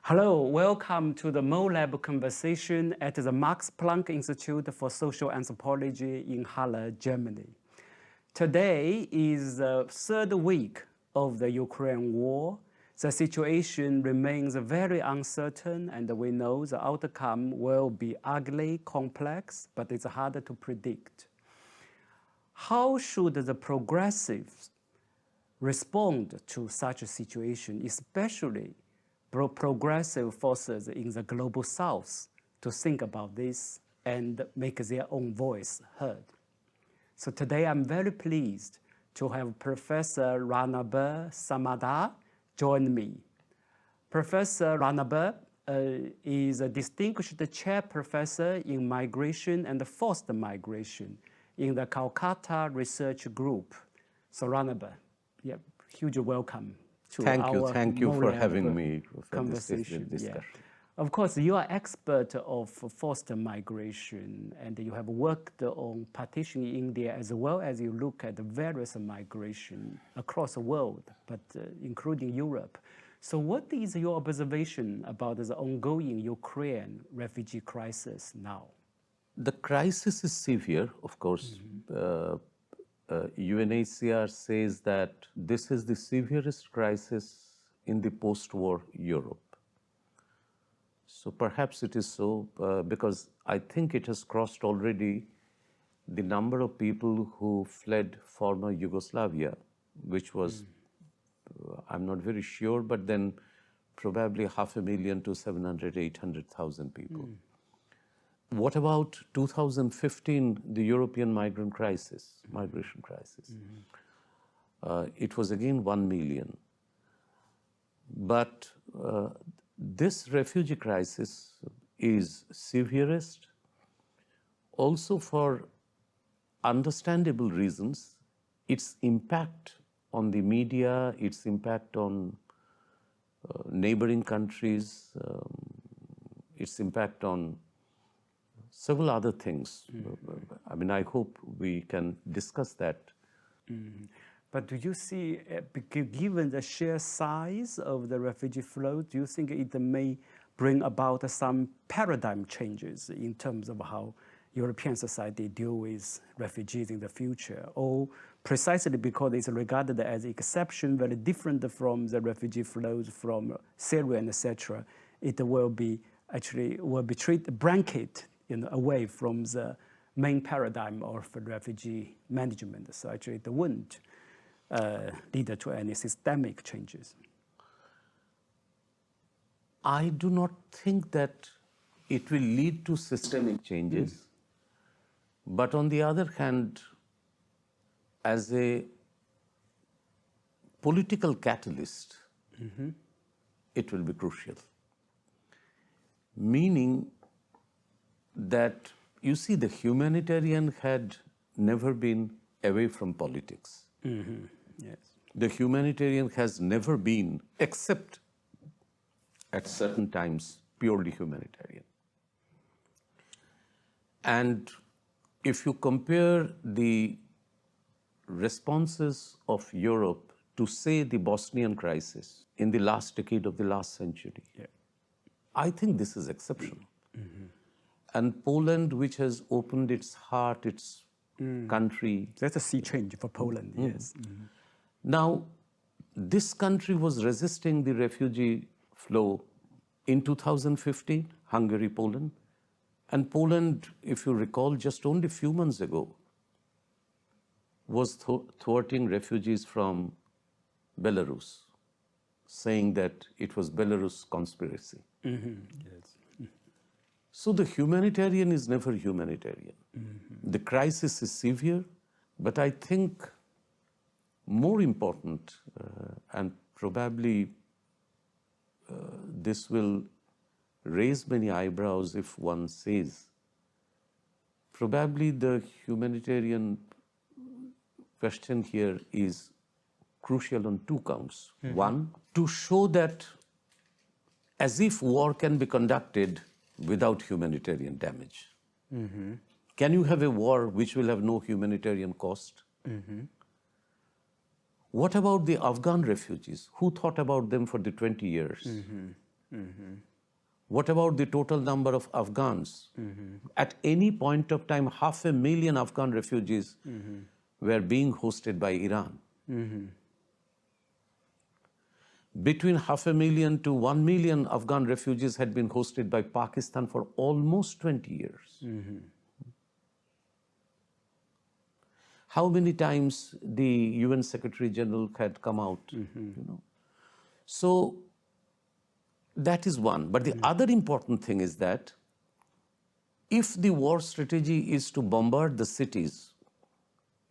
Hello, welcome to the MoLab conversation at the Max Planck Institute for Social Anthropology in Halle, Germany. Today is the third week of the Ukraine war. The situation remains very uncertain, and we know the outcome will be ugly, complex, but it's harder to predict. How should the progressives respond to such a situation, especially progressive forces in the global south, to think about this and make their own voice heard? So today I'm very pleased to have Professor Ranabir Samaddar join me. Professor Ranabir is a distinguished chair professor in migration and forced migration in the Calcutta Research Group. So Ranabir, yeah, huge welcome to our Thank you for MoLab having me for conversation. this discussion. Yeah. Of course, you are expert of forced migration, and you have worked on partition in India as well as you look at the various migration across the world, but including Europe. So what is your observation about the ongoing Ukraine refugee crisis now? The crisis is severe, of course. UNHCR says that this is the severest crisis in the post-war Europe. So perhaps it is so because I think it has crossed already the number of people who fled former Yugoslavia, which was, I'm not very sure, but then probably 500,000 to 700,000, 800,000 people. What about 2015, the European migration crisis? It was again 1 million. But this refugee crisis is severest also for understandable reasons. Its impact on the media, its impact on neighboring countries, its impact on several other things. I mean, I hope we can discuss that. But do you see, given the sheer size of the refugee flow, do you think it may bring about some paradigm changes in terms of how European society deal with refugees in the future? Or precisely because it's regarded as exception, very different from the refugee flows from Syria and etc., it will be treated blanket away from the main paradigm of refugee management. So actually it wouldn't lead to any systemic changes. I do not think that it will lead to systemic changes. But on the other hand, as a political catalyst, it will be crucial. Meaning that, you see, the humanitarian had never been away from politics. Yes. The humanitarian has never been, except at certain times, purely humanitarian. And if you compare the responses of Europe to, say, the Bosnian crisis in the last decade of the last century, I think this is exceptional. And Poland, which has opened its heart, its country. That's a sea change for Poland, yes. Now, this country was resisting the refugee flow in 2015, Hungary, Poland. And Poland, if you recall, just only a few months ago, was thwarting refugees from Belarus, saying that it was Belarus conspiracy. Yes. So the humanitarian is never humanitarian. The crisis is severe, but I think more important, and probably this will raise many eyebrows if one says, probably the humanitarian question here is crucial on two counts. One, to show that as if war can be conducted without humanitarian damage. Can you have a war which will have no humanitarian cost? What about the Afghan refugees? Who thought about them for the 20 years? What about the total number of Afghans? At any point of time, 500,000 Afghan refugees were being hosted by Iran. Between 500,000 to 1 million Afghan refugees had been hosted by Pakistan for almost 20 years. How many times the UN Secretary General had come out, you know? So that is one. But the other important thing is that if the war strategy is to bombard the cities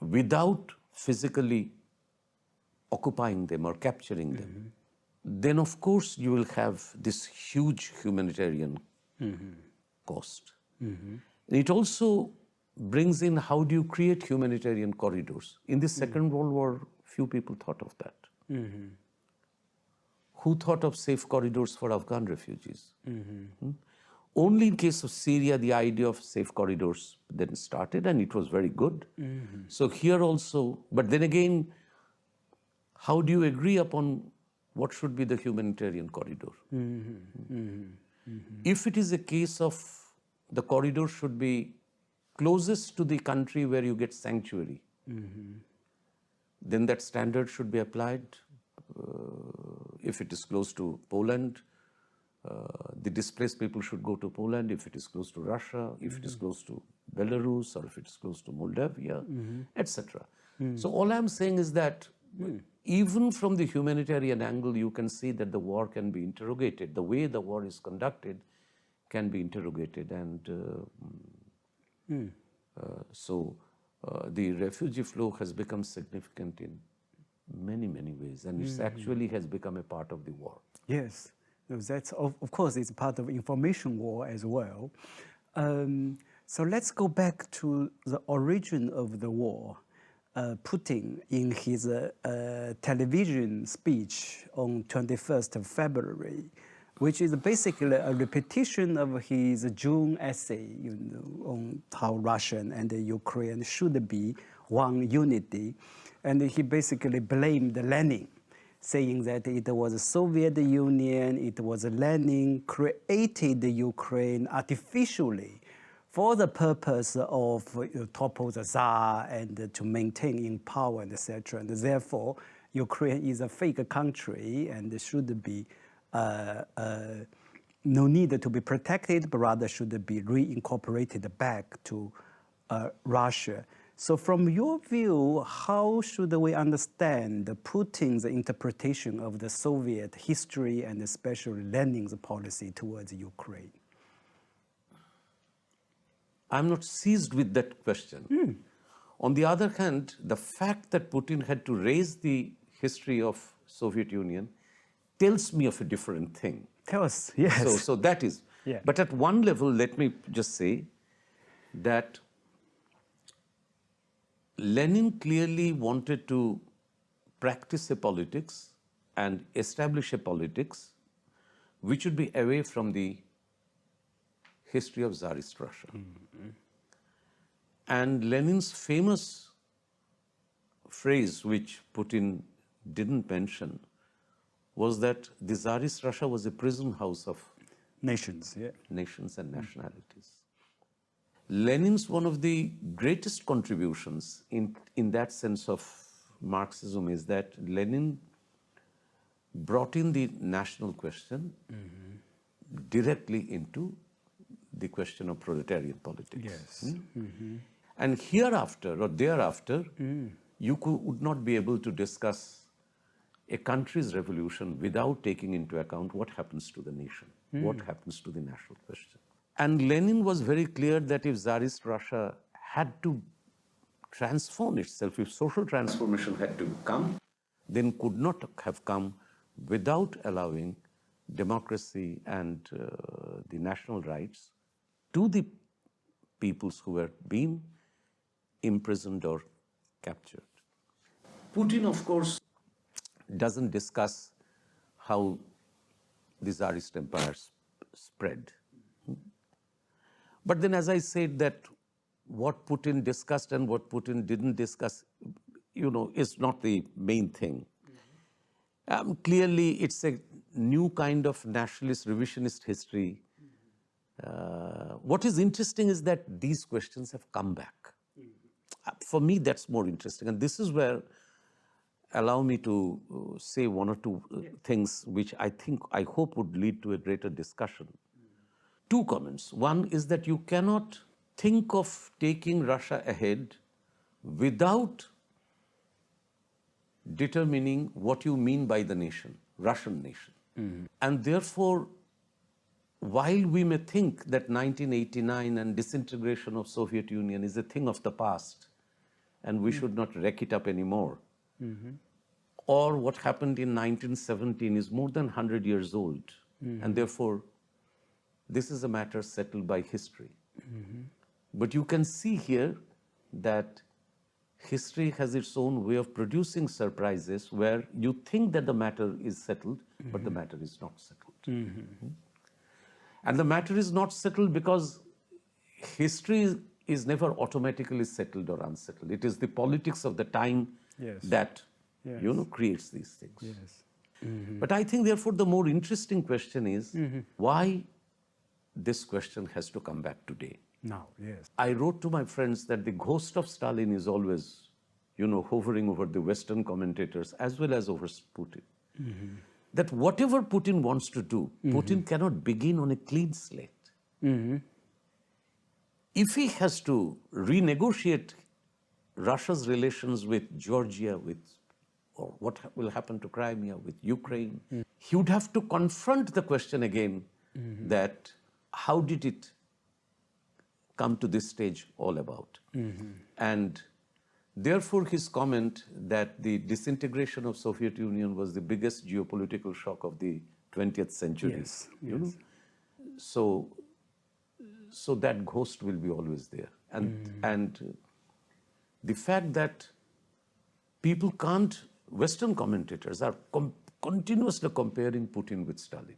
without physically occupying them or capturing them, then of course you will have this huge humanitarian cost. It also brings in how do you create humanitarian corridors. In the Second World War, few people thought of that. Who thought of safe corridors for Afghan refugees? Only in case of Syria, the idea of safe corridors then started, and it was very good. So here also, but then again, how do you agree upon what should be the humanitarian corridor? If it is a case of the corridor should be closest to the country where you get sanctuary, then that standard should be applied. If it is close to Poland, the displaced people should go to Poland. If it is close to Russia, if it is close to Belarus, or if it is close to Moldavia, etc. So all I'm saying is that even from the humanitarian angle, you can see that the war can be interrogated. The way the war is conducted can be interrogated. And so the refugee flow has become significant in many, many ways. And it actually has become a part of the war. Yes. No, that's, of course, it's part of information war as well. So let's go back to the origin of the war. Putin, in his television speech on 21st of February, which is basically a repetition of his June essay, on how Russia and Ukraine should be one unity. And he basically blamed Lenin, saying that it was the Soviet Union, it was Lenin created Ukraine artificially for the purpose of topple the Tsar and to maintain in power, and etc. And therefore, Ukraine is a fake country and should be no need to be protected, but rather should be reincorporated back to Russia. So from your view, how should we understand Putin's interpretation of the Soviet history and especially Lenin's policy towards Ukraine? I'm not seized with that question. On the other hand, the fact that Putin had to raise the history of Soviet Union tells me of a different thing. Tell us, yes. So that is. Yeah. But at one level, let me just say that Lenin clearly wanted to practice a politics and establish a politics which would be away from the history of Tsarist Russia. And Lenin's famous phrase, which Putin didn't mention, was that the Tsarist Russia was a prison house of nations, nations and nationalities. Lenin's one of the greatest contributions in that sense of Marxism is that Lenin brought in the national question directly into the question of proletarian politics. Yes. And hereafter or thereafter, you would not be able to discuss a country's revolution without taking into account what happens to the nation, what happens to the national question. And Lenin was very clear that if Tsarist Russia had to transform itself, if social transformation had to come, then could not have come without allowing democracy and the national rights to the peoples who were being imprisoned or captured. Putin, of course, doesn't discuss how the Tsarist empire spread. But then, as I said, that what Putin discussed and what Putin didn't discuss, is not the main thing. Clearly, it's a new kind of nationalist, revisionist history. What is interesting is that these questions have come back. For me, that's more interesting. And this is where, allow me to say one or two things which I hope would lead to a greater discussion. Two comments. One is that you cannot think of taking Russia ahead without determining what you mean by the nation, Russian nation. And therefore, while we may think that 1989 and disintegration of Soviet Union is a thing of the past and we should not wreck it up anymore, or what happened in 1917 is more than 100 years old, and therefore this is a matter settled by history. But you can see here that history has its own way of producing surprises where you think that the matter is settled, but the matter is not settled. And the matter is not settled because history is never automatically settled or unsettled. It is the politics of the time that creates these things. But I think, therefore, the more interesting question is why this question has to come back today. Now, yes. I wrote to my friends that the ghost of Stalin is always, hovering over the Western commentators as well as over Putin. That whatever Putin wants to do, Putin cannot begin on a clean slate. If he has to renegotiate Russia's relations with Georgia, or what will happen to Crimea, with Ukraine, he would have to confront the question again that how did it come to this stage all about? And therefore his comment that the disintegration of Soviet Union was the biggest geopolitical shock of the 20th century. So that ghost will be always there. And the fact that people can't, Western commentators are continuously comparing Putin with Stalin.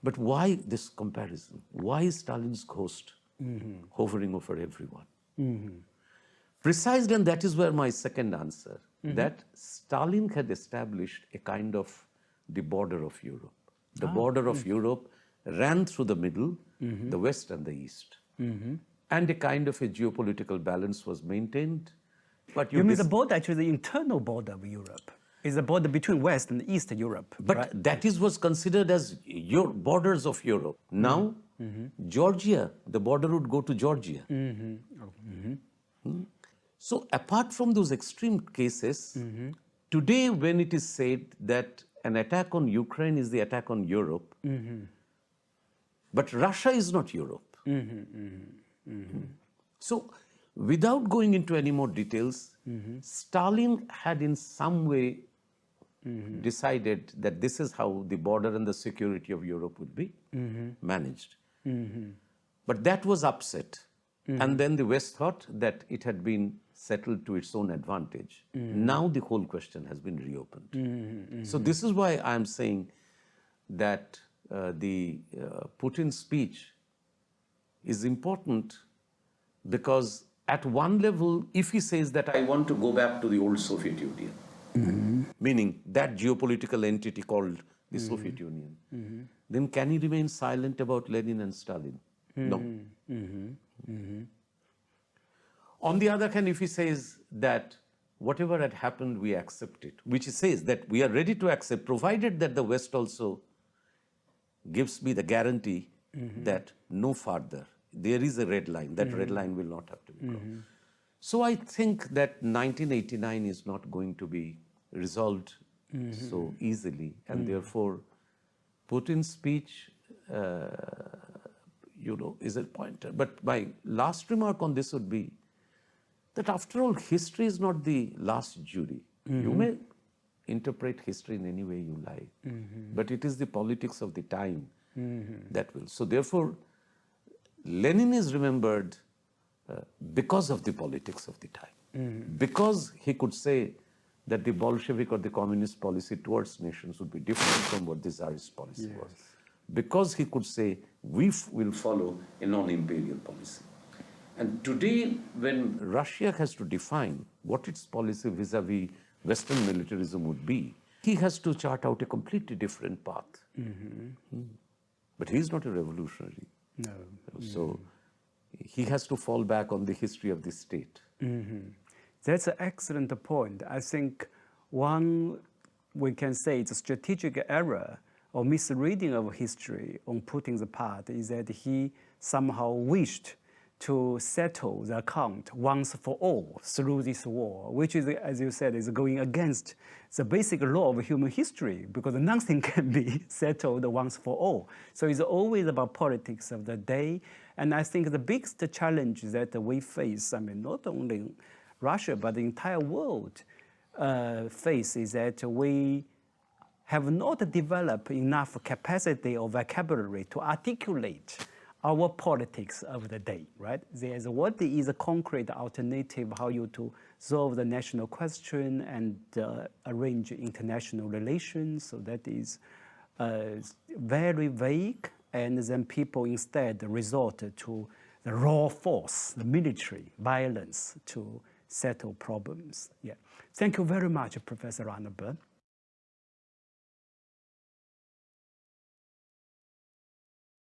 But why this comparison? Why is Stalin's ghost hovering over everyone? Precisely, and that is where my second answer, that Stalin had established a kind of the border of Europe. The border of Europe ran through the middle, the West and the East. And a kind of a geopolitical balance was maintained. But you mean the border, actually the internal border of Europe? Is the border between West and East Europe. But that was considered as your borders of Europe. Now, Georgia, the border would go to Georgia. So apart from those extreme cases, today when it is said that an attack on Ukraine is the attack on Europe, but Russia is not Europe. So without going into any more details, Stalin had in some way decided that this is how the border and the security of Europe would be managed. But that was upset. And then the West thought that it had been settled to its own advantage. Now the whole question has been reopened. So this is why I am saying that the Putin speech is important, because at one level, if he says that I want to go back to the old Soviet Union, meaning that geopolitical entity called the Soviet Union, then can he remain silent about Lenin and Stalin? No. On the other hand, if he says that whatever had happened, we accept it, which he says that we are ready to accept, provided that the West also gives me the guarantee that no further, there is a red line, that red line will not have to be crossed. So I think that 1989 is not going to be resolved so easily, and therefore Putin's speech, is a pointer. But my last remark on this would be that after all, history is not the last jury. You may interpret history in any way you like, but it is the politics of the time that will. So therefore, Lenin is remembered because of the politics of the time, because he could say that the Bolshevik or the communist policy towards nations would be different from what the Tsarist policy was, because he could say we will follow a non-imperial policy. And today, when Russia has to define what its policy vis-a-vis Western militarism would be, he has to chart out a completely different path. But he's not a revolutionary. No. So he has to fall back on the history of the state. That's an excellent point. I think one, we can say it's a strategic error or misreading of history on Putin's part is that he somehow wished to settle the account once for all through this war, which is, as you said, is going against the basic law of human history, because nothing can be settled once for all. So it's always about politics of the day. And I think the biggest challenge that we face, I mean, not only Russia, but the entire world face is that we have not developed enough capacity or vocabulary to articulate our politics of the day, right? There's what is a concrete alternative, how you to solve the national question and arrange international relations. So that is very vague, and then people instead resort to the raw force, the military violence to settle problems. Yeah. Thank you very much, Professor Ranabir.